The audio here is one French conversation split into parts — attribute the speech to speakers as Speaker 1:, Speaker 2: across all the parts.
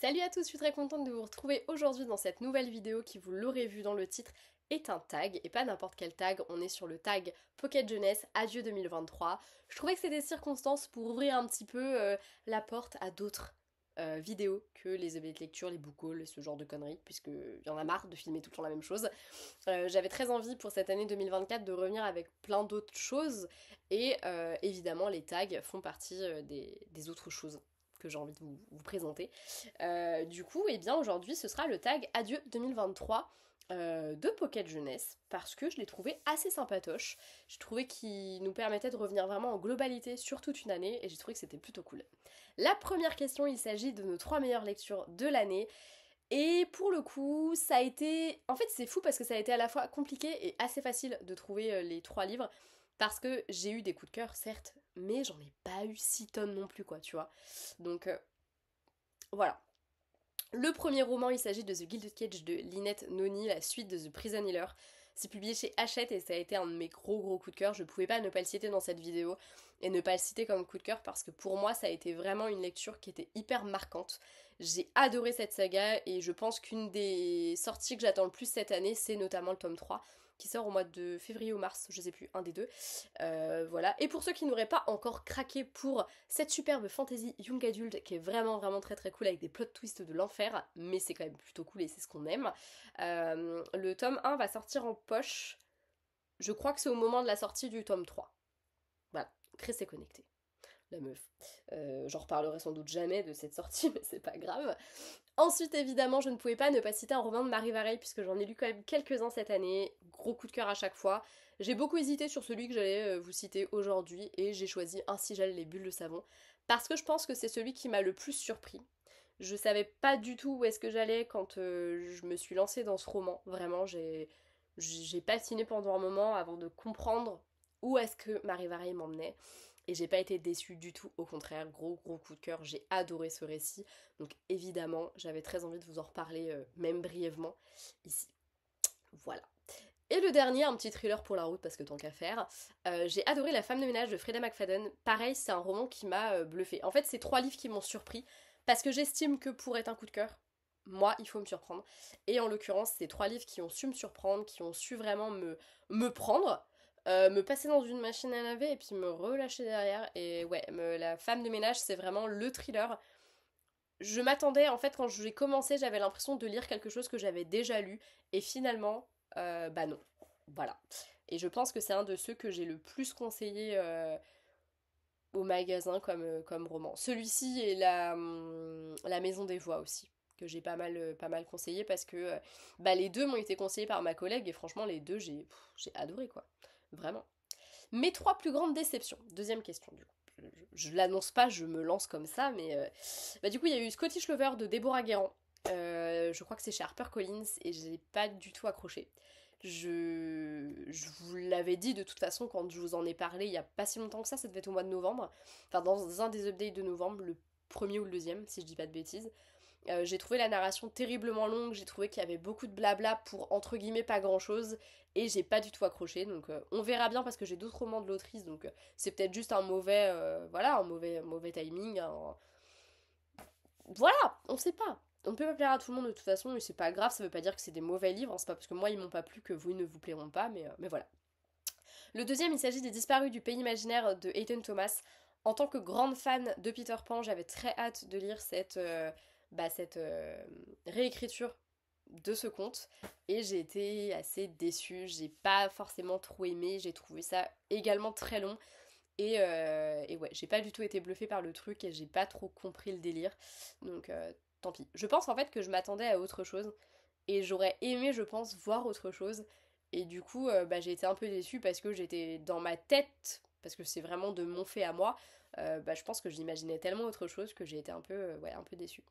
Speaker 1: Salut à tous, je suis très contente de vous retrouver aujourd'hui dans cette nouvelle vidéo qui, vous l'aurez vu dans le titre, est un tag, et pas n'importe quel tag, on est sur le tag Pocket Jeunesse Adieu 2023. Je trouvais que c'était des circonstances pour ouvrir un petit peu la porte à d'autres vidéos que les objets de lecture, les book hauls et ce genre de conneries, puisque y en a marre de filmer tout le temps la même chose. J'avais très envie pour cette année 2024 de revenir avec plein d'autres choses, et évidemment les tags font partie des autres choses que j'ai envie de vous présenter. Du coup, eh bien aujourd'hui ce sera le tag Adieu 2023 de Pocket Jeunesse, parce que je l'ai trouvé assez sympatoche. J'ai trouvé qu'il nous permettait de revenir vraiment en globalité sur toute une année, et j'ai trouvé que c'était plutôt cool. La première question, il s'agit de nos 3 meilleures lectures de l'année. Et pour le coup, ça a été... En fait, c'est fou parce que ça a été à la fois compliqué et assez facile de trouver les 3 livres. Parce que j'ai eu des coups de cœur, certes, mais j'en ai pas eu 6 tonnes non plus, quoi, tu vois. Donc, voilà. Le premier roman, il s'agit de The Gilded Cage de Lynette Noni, la suite de The Prison Healer. C'est publié chez Hachette et ça a été un de mes gros coups de cœur. Je pouvais pas ne pas le citer dans cette vidéo et ne pas le citer comme coup de cœur parce que pour moi ça a été vraiment une lecture qui était hyper marquante. J'ai adoré cette saga et je pense qu'une des sorties que j'attends le plus cette année, c'est notamment le tome 3 qui sort au mois de février ou mars, je sais plus, un des deux. Voilà. Et pour ceux qui n'auraient pas encore craqué pour cette superbe fantasy young adult qui est vraiment très cool avec des plot twists de l'enfer, mais c'est quand même plutôt cool et c'est ce qu'on aime. Le tome 1 va sortir en poche, je crois que c'est au moment de la sortie du tome 3. Voilà, Chris est connecté, la meuf. J'en reparlerai sans doute jamais de cette sortie, mais c'est pas grave. Ensuite, évidemment, je ne pouvais pas ne pas citer un roman de Marie Vareille, puisque j'en ai lu quand même quelques-uns cette année. Gros coup de cœur à chaque fois. J'ai beaucoup hésité sur celui que j'allais vous citer aujourd'hui, et j'ai choisi Ainsi gèlent les bulles de savon, parce que je pense que c'est celui qui m'a le plus surpris. Je savais pas du tout où est-ce que j'allais quand je me suis lancée dans ce roman. Vraiment, j'ai patiné pendant un moment avant de comprendre où est-ce que Marie Vareille m'emmenait. Et j'ai pas été déçue du tout, au contraire, gros coup de cœur, j'ai adoré ce récit. Donc évidemment, j'avais très envie de vous en reparler, même brièvement, ici. Voilà. Et le dernier, un petit thriller pour la route, parce que tant qu'à faire, j'ai adoré La femme de ménage de Freda McFadden. Pareil, c'est un roman qui m'a bluffé. En fait, c'est 3 livres qui m'ont surpris, parce que j'estime que pour être un coup de cœur, moi, il faut me surprendre. Et en l'occurrence, c'est 3 livres qui ont su me surprendre, qui ont su vraiment me prendre, me passer dans une machine à laver et puis me relâcher derrière. Et ouais, La femme de ménage, c'est vraiment le thriller. Je m'attendais, en fait, quand j'ai commencé, j'avais l'impression de lire quelque chose que j'avais déjà lu. Et finalement, bah non. Voilà. Et je pense que c'est un de ceux que j'ai le plus conseillé au magasin comme roman. Celui-ci et la Maison des Voix aussi, que j'ai pas mal conseillé parce que bah, les deux m'ont été conseillés par ma collègue et franchement, les deux, j'ai adoré quoi. Vraiment. Mes 3 plus grandes déceptions. Deuxième question du coup. Je l'annonce pas, je me lance comme ça, mais bah, du coup, il y a eu Scottish Lover de Déborah Guérand. Je crois que c'est chez HarperCollins et j'ai pas du tout accroché. Je vous l'avais dit de toute façon quand je vous en ai parlé il y a pas si longtemps que ça devait être au mois de novembre. Enfin, dans un des updates de novembre, le premier ou le deuxième, si je dis pas de bêtises. J'ai trouvé la narration terriblement longue, j'ai trouvé qu'il y avait beaucoup de blabla pour entre guillemets pas grand chose, et j'ai pas du tout accroché, donc on verra bien parce que j'ai d'autres romans de l'autrice, donc c'est peut-être juste un mauvais, voilà, un mauvais timing, voilà, on sait pas. On ne peut pas plaire à tout le monde de toute façon, mais c'est pas grave, ça veut pas dire que c'est des mauvais livres, hein, c'est pas parce que moi ils m'ont pas plu que vous ils ne vous plairont pas, mais voilà. Le deuxième, il s'agit des Disparus du pays imaginaire de Hayden Thomas. En tant que grande fan de Peter Pan, j'avais très hâte de lire cette réécriture de ce conte et j'ai été assez déçue, j'ai pas forcément trop aimé, j'ai trouvé ça également très long et ouais, j'ai pas du tout été bluffée par le truc et j'ai pas trop compris le délire, donc tant pis. Je pense en fait que je m'attendais à autre chose et j'aurais aimé, je pense, voir autre chose. Et du coup, bah, j'ai été un peu déçue parce que j'étais dans ma tête, parce que c'est vraiment de mon fait à moi, bah, je pense que j'imaginais tellement autre chose que j'ai été un peu, ouais, un peu déçue.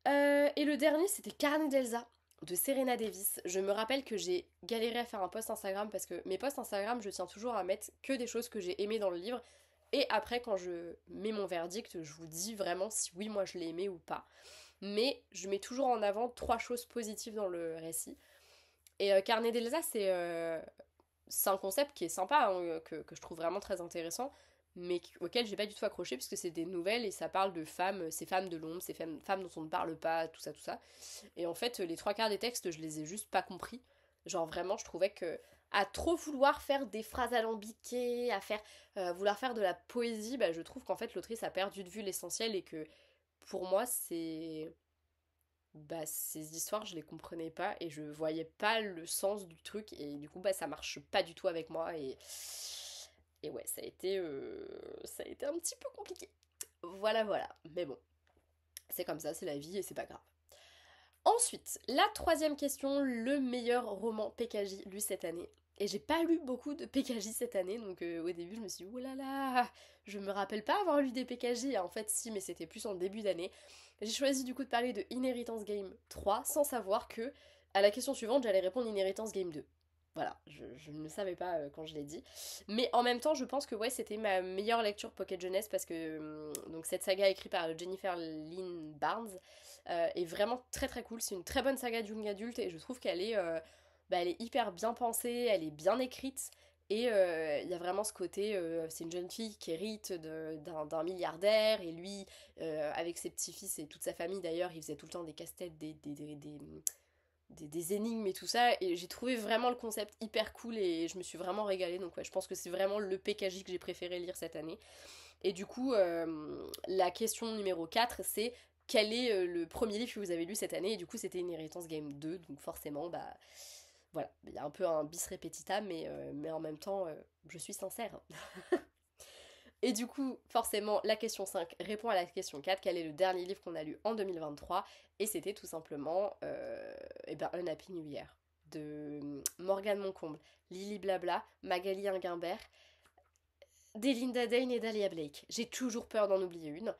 Speaker 1: Et le dernier, c'était Carnet d'Elsa de Serena Davis. Je me rappelle que j'ai galéré à faire un post Instagram parce que mes posts Instagram, je tiens toujours à mettre que des choses que j'ai aimées dans le livre. Et après, quand je mets mon verdict, je vous dis vraiment si oui, moi je l'ai aimé ou pas. Mais je mets toujours en avant 3 choses positives dans le récit. Et Carnet d'Elsa, c'est un concept qui est sympa, hein, que je trouve vraiment très intéressant. mais auxquelles j'ai pas du tout accroché, puisque c'est des nouvelles et ça parle de femmes, ces femmes de l'ombre, ces femmes dont on ne parle pas, tout ça, tout ça. Et en fait, les trois quarts des textes, je les ai juste pas compris. Genre vraiment, je trouvais que à trop vouloir faire des phrases alambiquées, à faire vouloir faire de la poésie, bah, je trouve qu'en fait l'autrice a perdu de vue l'essentiel et que pour moi c'est bah ces histoires je les comprenais pas et je voyais pas le sens du truc et du coup bah ça marche pas du tout avec moi et ouais ça a été un petit peu compliqué. Voilà voilà, mais bon, c'est comme ça, c'est la vie et c'est pas grave. Ensuite, la troisième question, le meilleur roman PKJ lu cette année. Et j'ai pas lu beaucoup de PKJ cette année, donc au début je me suis dit, oh là là, je me rappelle pas avoir lu des PKJ. En fait, si, mais c'était plus en début d'année. J'ai choisi du coup de parler de Inheritance Game 3 sans savoir que à la question suivante, j'allais répondre Inheritance Game 2. Voilà, je ne le savais pas quand je l'ai dit. Mais en même temps, je pense que ouais, c'était ma meilleure lecture Pocket Jeunesse parce que donc cette saga écrite par Jennifer Lynn Barnes est vraiment très très cool. C'est une très bonne saga de young adulte et je trouve qu'elle est, bah, elle est hyper bien pensée, elle est bien écrite. Et il y a vraiment ce côté, c'est une jeune fille qui hérite d'un milliardaire, et lui, avec ses petits-fils et toute sa famille d'ailleurs, il faisait tout le temps des casse-têtes, des énigmes et tout ça, et j'ai trouvé vraiment le concept hyper cool et je me suis vraiment régalée, donc ouais, je pense que c'est vraiment le PKJ que j'ai préféré lire cette année. Et du coup, la question numéro 4, c'est quel est le premier livre que vous avez lu cette année? Et du coup, c'était Inheritance Game 2, donc forcément, bah voilà, il y a un peu un bis repetita, mais en même temps, je suis sincère. Et du coup, forcément, la question 5 répond à la question 4, quel est le dernier livre qu'on a lu en 2023? Et c'était tout simplement eh ben, Un Happy New Year de Morgane Moncomble, Lily Blabla, Magali Inguimbert, Delinda Dane et Dahlia Blake. J'ai toujours peur d'en oublier une.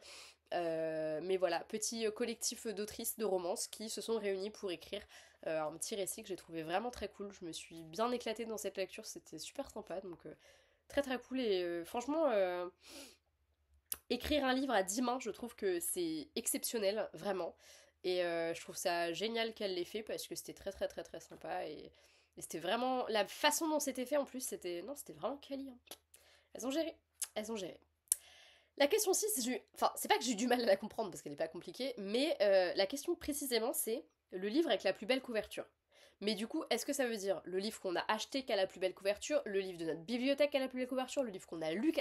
Speaker 1: Mais voilà, petit collectif d'autrices de romances qui se sont réunies pour écrire un petit récit que j'ai trouvé vraiment très cool. Je me suis bien éclatée dans cette lecture, c'était super sympa, donc très très cool. Et franchement, écrire un livre à 10 mains, je trouve que c'est exceptionnel, vraiment. Et je trouve ça génial qu'elle l'ait fait parce que c'était très très très très sympa. Et c'était vraiment. La façon dont c'était fait en plus, c'était. Non, c'était vraiment quali. Hein. Elles ont géré. Elles ont géré. La question 6, enfin, c'est pas que j'ai eu du mal à la comprendre parce qu'elle n'est pas compliquée, mais la question précisément c'est le livre avec la plus belle couverture. Mais du coup, est-ce que ça veut dire le livre qu'on a acheté qui a la plus belle couverture, le livre de notre bibliothèque qui a la plus belle couverture, le livre qu'on a lu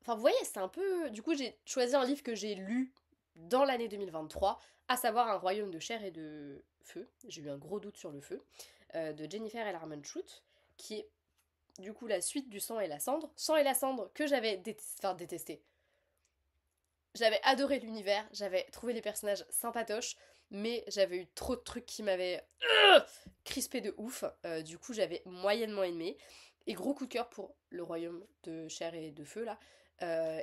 Speaker 1: Enfin, vous voyez, c'est un peu... Du coup, j'ai choisi un livre que j'ai lu dans l'année 2023, à savoir Un royaume de chair et de feu. J'ai eu un gros doute sur le feu, de Jennifer Ellerman Shute, qui est du coup la suite du Sang et la cendre. Sang et la cendre que j'avais détesté. J'avais adoré l'univers, j'avais trouvé les personnages sympatoches, mais j'avais eu trop de trucs qui m'avaient crispé de ouf. Du coup, j'avais moyennement aimé. Et gros coup de cœur pour Le Royaume de Chair et de Feu, là.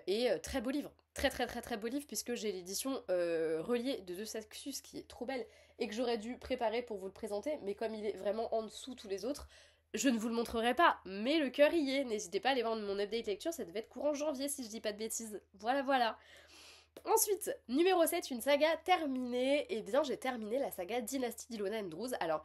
Speaker 1: Et très beau livre. Très très très très beau livre, puisque j'ai l'édition reliée de De Saxus qui est trop belle et que j'aurais dû préparer pour vous le présenter, mais comme il est vraiment en dessous tous les autres, je ne vous le montrerai pas, mais le cœur y est. N'hésitez pas à aller voir mon update lecture, ça devait être courant janvier si je dis pas de bêtises. Voilà, voilà. Ensuite, numéro 7, une saga terminée. Eh bien, j'ai terminé la saga Dynasty d'Ilona Andrews. Alors,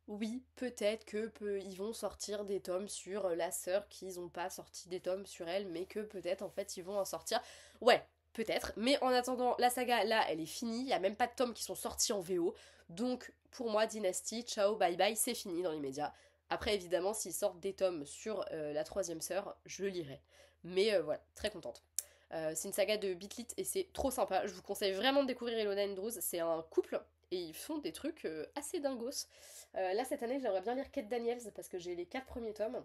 Speaker 1: oui, peut-être que ils vont sortir des tomes sur la sœur, qu'ils n'ont pas sorti des tomes sur elle, mais que peut-être en fait ils vont en sortir. Ouais, peut-être. Mais en attendant, la saga là, elle est finie. Il n'y a même pas de tomes qui sont sortis en VO. Donc, pour moi, Dynasty, ciao, bye bye, c'est fini dans les médias. Après, évidemment, s'ils sortent des tomes sur la troisième sœur, je lirai. Mais voilà, très contente. C'est une saga de Bitlit et c'est trop sympa. Je vous conseille vraiment de découvrir Ilona Andrews. C'est un couple et ils font des trucs assez dingos. Là, cette année, j'aimerais bien lire Kate Daniels parce que j'ai les 4 premiers tomes.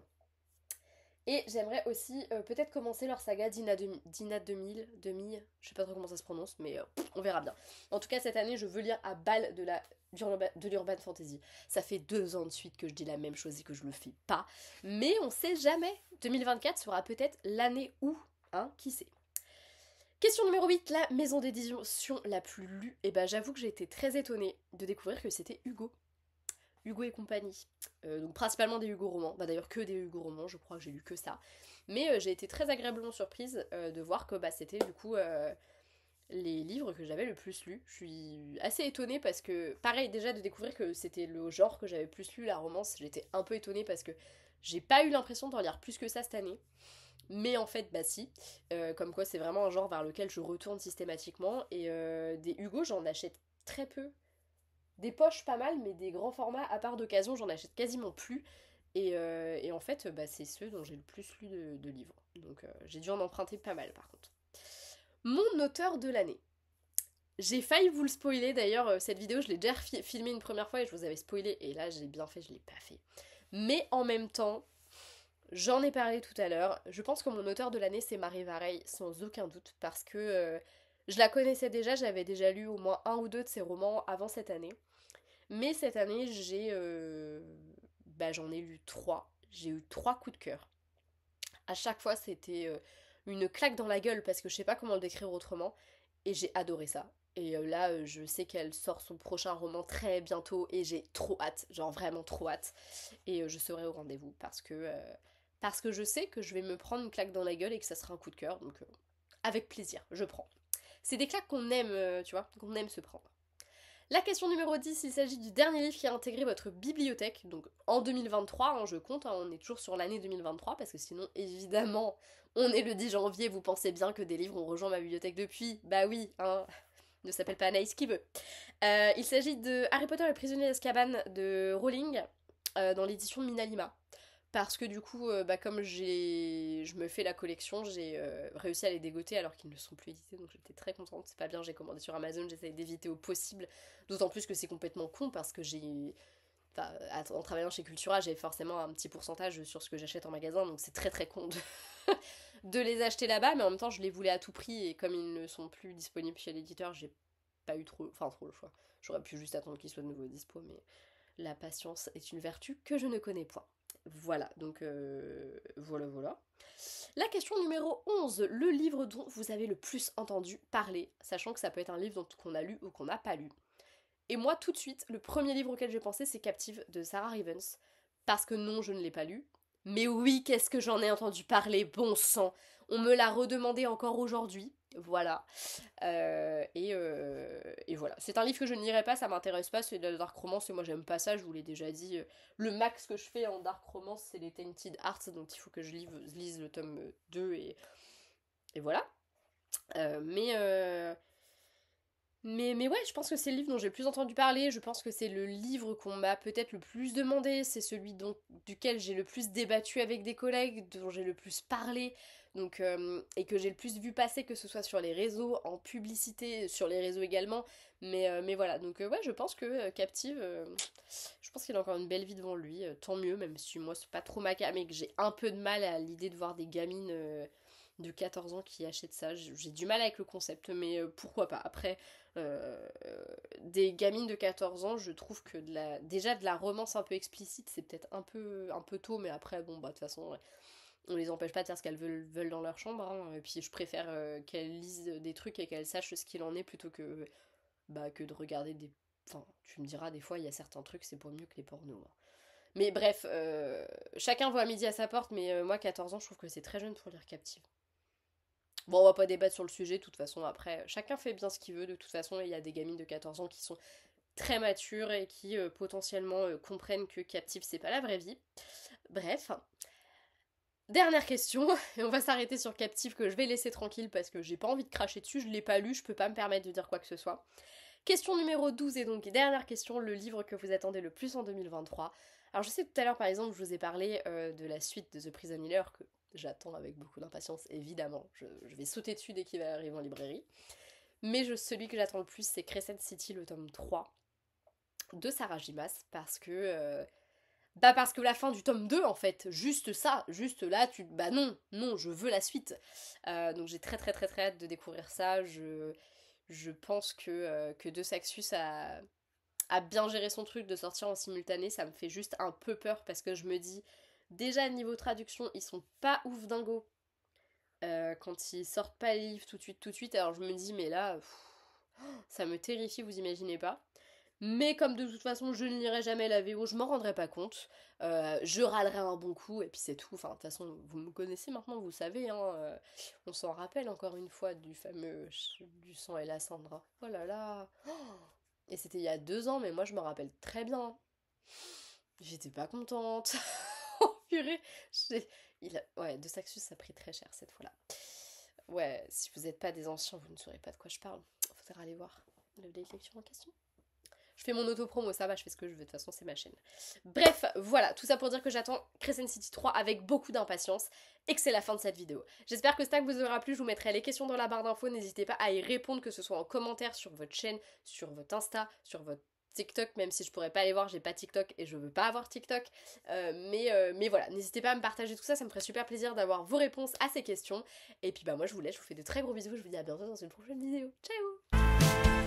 Speaker 1: Et j'aimerais aussi peut-être commencer leur saga Dina 2000, je sais pas trop comment ça se prononce, mais on verra bien. En tout cas, cette année, je veux lire à balle de l'urban fantasy. Ça fait 2 ans de suite que je dis la même chose et que je le fais pas. Mais on sait jamais. 2024 sera peut-être l'année où, hein, qui sait. Question numéro 8, la maison d'édition la plus lue. Et ben j'avoue que j'ai été très étonnée de découvrir que c'était Hugo. Hugo et compagnie. Donc principalement des Hugo romans. Bah d'ailleurs que des Hugo romans, je crois que j'ai lu que ça. Mais j'ai été très agréablement surprise de voir que bah, c'était du coup les livres que j'avais le plus lus. Je suis assez étonnée parce que, pareil déjà de découvrir que c'était le genre que j'avais plus lu, la romance, j'étais un peu étonnée parce que j'ai pas eu l'impression d'en lire plus que ça cette année. Mais en fait, bah si. Comme quoi, c'est vraiment un genre vers lequel je retourne systématiquement. Et des Hugo, j'en achète très peu. Des poches, pas mal, mais des grands formats, à part d'occasion, j'en achète quasiment plus. Et en fait, bah, c'est ceux dont j'ai le plus lu de livres. Donc j'ai dû en emprunter pas mal, par contre. Mon auteur de l'année. J'ai failli vous le spoiler d'ailleurs, cette vidéo je l'ai déjà filmée une première fois et je vous avais spoilé et là j'ai bien fait, je l'ai pas fait. Mais en même temps, j'en ai parlé tout à l'heure, je pense que mon auteur de l'année c'est Marie Vareille, sans aucun doute, parce que je la connaissais déjà, j'avais déjà lu au moins un ou deux de ses romans avant cette année. Mais cette année j'en ai lu trois, j'ai eu trois coups de cœur. À chaque fois c'était une claque dans la gueule parce que je sais pas comment le décrire autrement. Et j'ai adoré ça. Et là, je sais qu'elle sort son prochain roman très bientôt et j'ai trop hâte, genre vraiment trop hâte. Et je serai au rendez-vous parce que je sais que je vais me prendre une claque dans la gueule et que ça sera un coup de cœur. Donc avec plaisir, je prends. C'est des claques qu'on aime, tu vois, qu'on aime se prendre. La question numéro 10, il s'agit du dernier livre qui a intégré votre bibliothèque, donc en 2023, hein, je compte, hein, on est toujours sur l'année 2023, parce que sinon, évidemment, on est le 10 janvier, vous pensez bien que des livres ont rejoint ma bibliothèque depuis. Bah oui, hein, ne s'appelle pas Anaïs qui veut. Il s'agit de Harry Potter et le prisonnier d'Azkaban de Rowling, dans l'édition Minalima. Parce que du coup, comme je me fais la collection, j'ai réussi à les dégoter alors qu'ils ne sont plus édités, donc j'étais très contente. C'est pas bien, j'ai commandé sur Amazon, j'essaye d'éviter au possible. D'autant plus que c'est complètement con parce que enfin, en travaillant chez Cultura, j'ai forcément un petit pourcentage sur ce que j'achète en magasin, donc c'est très très con de les acheter là-bas, mais en même temps, je les voulais à tout prix et comme ils ne sont plus disponibles chez l'éditeur, j'ai pas eu trop le choix. J'aurais pu juste attendre qu'ils soient de nouveau dispo, mais la patience est une vertu que je ne connais point. Voilà, donc voilà. La question numéro 11, le livre dont vous avez le plus entendu parler, sachant que ça peut être un livre qu'on a lu ou qu'on n'a pas lu. Et moi, tout de suite, le premier livre auquel j'ai pensé, c'est Captive de Sarah Rivens. Parce que non, je ne l'ai pas lu. Mais oui, qu'est-ce que j'en ai entendu parler, bon sang. On me l'a redemandé encore aujourd'hui. Voilà. Et voilà. C'est un livre que je ne lirai pas, ça m'intéresse pas, c'est de la dark romance et moi j'aime pas ça, je vous l'ai déjà dit. Le max que je fais en dark romance, c'est les Tainted Hearts, donc il faut que je lise le tome 2 et voilà. Euh, mais, euh, mais ouais, je pense que c'est le livre dont j'ai le plus entendu parler, je pense que c'est le livre qu'on m'a peut-être le plus demandé, c'est celui duquel j'ai le plus débattu avec des collègues, dont j'ai le plus parlé, donc, et que j'ai le plus vu passer, que ce soit sur les réseaux, en publicité, sur les réseaux également, mais voilà, donc ouais, je pense que Captive, je pense qu'il a encore une belle vie devant lui, tant mieux, même si moi c'est pas trop ma came et que j'ai un peu de mal à l'idée de voir des gamines de 14 ans qui achètent ça, j'ai du mal avec le concept, mais pourquoi pas, après euh, des gamines de 14 ans, je trouve que déjà de la romance un peu explicite, c'est peut-être un peu tôt, mais après, bon, bah, de toute façon, ouais, on les empêche pas de faire ce qu'elles veulent dans leur chambre, hein, et puis je préfère qu'elles lisent des trucs et qu'elles sachent ce qu'il en est plutôt que de regarder des... Enfin, tu me diras, des fois, il y a certains trucs, c'est pas mieux que les pornos, hein. Mais bref, chacun voit midi à sa porte, mais moi, 14 ans, je trouve que c'est très jeune pour lire Captive. Bon, on va pas débattre sur le sujet, de toute façon, après, chacun fait bien ce qu'il veut, de toute façon, il y a des gamines de 14 ans qui sont très matures et qui potentiellement comprennent que Captive, c'est pas la vraie vie. Bref. Dernière question, et on va s'arrêter sur Captive que je vais laisser tranquille parce que j'ai pas envie de cracher dessus, je l'ai pas lu, je peux pas me permettre de dire quoi que ce soit. Question numéro 12 et donc dernière question, le livre que vous attendez le plus en 2023. Alors je sais tout à l'heure par exemple, je vous ai parlé de la suite de The Prison Healer que j'attends avec beaucoup d'impatience évidemment, je vais sauter dessus dès qu'il va arriver en librairie. Mais celui que j'attends le plus c'est Crescent City le tome 3 de Sarah Gimas parce que la fin du tome 2 en fait, juste ça, juste là bah non, je veux la suite. Donc j'ai très très très très hâte de découvrir ça, je pense que De Saxus a bien géré son truc de sortir en simultané, ça me fait juste un peu peur parce que je me dis, déjà niveau traduction, ils sont pas ouf dingo quand ils sortent pas les livres tout de suite, alors je me dis mais là, ça me terrifie, vous imaginez pas. Mais comme de toute façon je ne lirai jamais la VO, je m'en rendrai pas compte. Je râlerai un bon coup et puis c'est tout. Enfin, de toute façon, vous me connaissez maintenant, vous savez, hein, on s'en rappelle encore une fois du fameux du sang et la cendre, hein. Oh là là. Et c'était il y a 2 ans, mais moi je me rappelle très bien. J'étais pas contente. Purée, ouais, de Saxus, ça a pris très cher cette fois-là. Ouais, si vous n'êtes pas des anciens, vous ne saurez pas de quoi je parle. Faudra aller voir le date lecture en question. Je fais mon auto-promo, ça va, je fais ce que je veux, de toute façon c'est ma chaîne. Bref, voilà, tout ça pour dire que j'attends Crescent City 3 avec beaucoup d'impatience et que c'est la fin de cette vidéo. J'espère que ce tag vous aura plu, je vous mettrai les questions dans la barre d'infos, n'hésitez pas à y répondre, que ce soit en commentaire sur votre chaîne, sur votre Insta, sur votre TikTok, même si je pourrais pas aller voir, j'ai pas TikTok et je veux pas avoir TikTok. Mais voilà, n'hésitez pas à me partager tout ça, ça me ferait super plaisir d'avoir vos réponses à ces questions. Et puis bah moi je vous laisse, je vous fais de très gros bisous, je vous dis à bientôt dans une prochaine vidéo. Ciao!